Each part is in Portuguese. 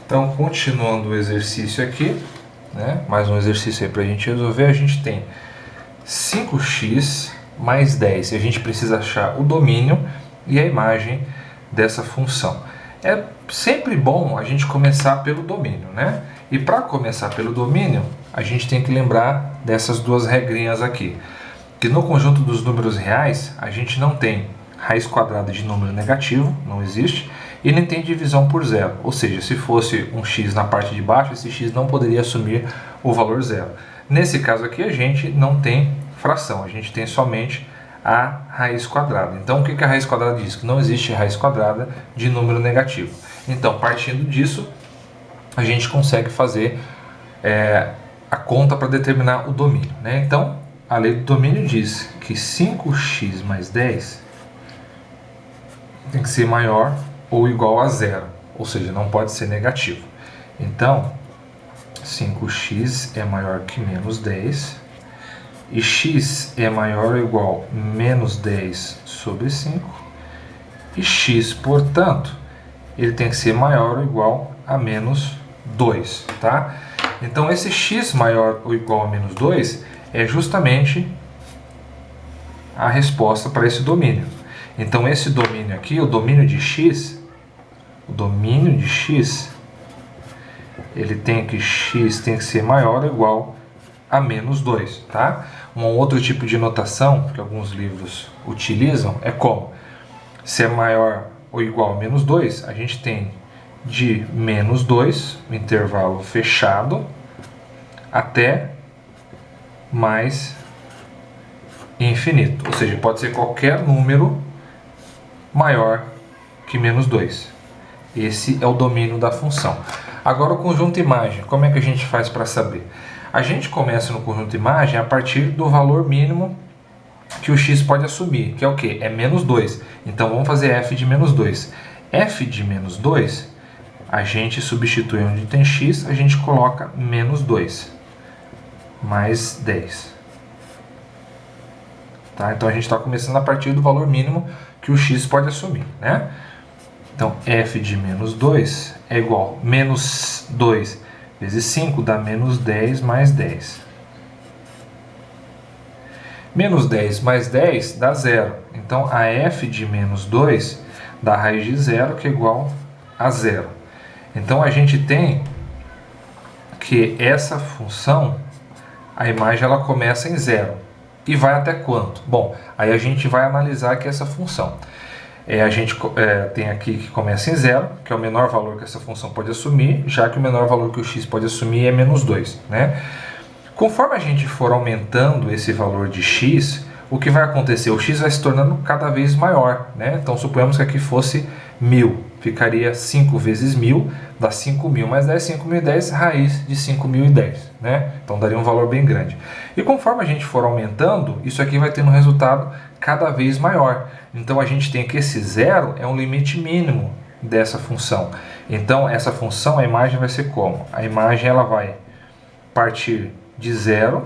Então, continuando o exercício aqui, né? Mais um exercício aí para a gente resolver. A gente tem 5x mais 10 e a gente precisa achar o domínio e a imagem dessa função. É sempre bom a gente começar pelo domínio, né? E para começar pelo domínio, a gente tem que lembrar dessas duas regrinhas aqui. Que no conjunto dos números reais, a gente não tem raiz quadrada de número negativo, não existe, e nem tem divisão por zero. Ou seja, se fosse um x na parte de baixo, esse x não poderia assumir o valor zero. Nesse caso aqui, a gente não tem fração, a gente tem somente a raiz quadrada. Então, o que a raiz quadrada diz? Que não existe raiz quadrada de número negativo. Então, partindo disso, a gente consegue fazer a conta para determinar o domínio, né? Então, a lei do domínio diz que 5x mais 10 tem que ser maior ou igual a zero, ou seja, não pode ser negativo. Então, 5x é maior que menos 10 e x é maior ou igual a menos 10 sobre 5 e x, portanto, ele tem que ser maior ou igual a menos 2, tá? Então, esse x maior ou igual a menos 2 é justamente a resposta para esse domínio. Então, esse domínio aqui, o domínio de x, ele tem que x tem que ser maior ou igual a menos 2, tá? Um outro tipo de notação que alguns livros utilizam é como? Se é maior ou igual a menos 2, a gente tem de menos 2, o intervalo fechado, até mais infinito. Ou seja, pode ser qualquer número maior que menos 2. Esse é o domínio da função. Agora o conjunto imagem, como é que a gente faz para saber? A gente começa no conjunto imagem a partir do valor mínimo que o x pode assumir, que é o quê? É menos 2. Então vamos fazer f de menos 2. f de menos 2, a gente substitui onde tem x, a gente coloca menos 2, mais 10. Tá? Então a gente está começando a partir do valor mínimo que o x pode assumir, né? Então f de menos 2 é igual a menos 2 vezes 5 dá menos 10 mais 10. Menos 10 mais 10 dá 0. Então a f de menos 2 dá raiz de 0, que é igual a 0. Então a gente tem que essa função, a imagem ela começa em 0. E vai até quanto? Bom, aí a gente vai analisar aqui essa função. A gente tem aqui que começa em 0, que é o menor valor que essa função pode assumir, já que o menor valor que o x pode assumir é menos 2, né? Conforme a gente for aumentando esse valor de x, o que vai acontecer? O x vai se tornando cada vez maior, né? Então, suponhamos que aqui fosse 1000, ficaria 5 vezes 1000, dá 5.000 mais 10, 5.010, raiz de 5.010, né? Então, daria um valor bem grande. E conforme a gente for aumentando, isso aqui vai tendo um resultado cada vez maior. Então, a gente tem que esse zero é um limite mínimo dessa função. Então, essa função, a imagem vai ser como? A imagem ela vai partir de 0,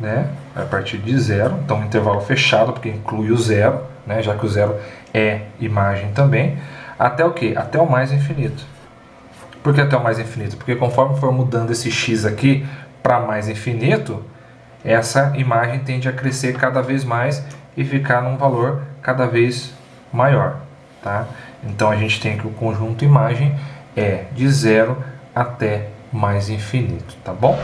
né? Vai partir de 0, então um intervalo fechado, porque inclui o 0, né? Já que o 0 é imagem também, até o quê? Até o mais infinito. Por que até o mais infinito? Porque conforme for mudando esse x aqui para mais infinito, essa imagem tende a crescer cada vez mais e ficar num valor cada vez maior, tá? Então a gente tem que o conjunto imagem é de 0 até mais infinito, tá bom?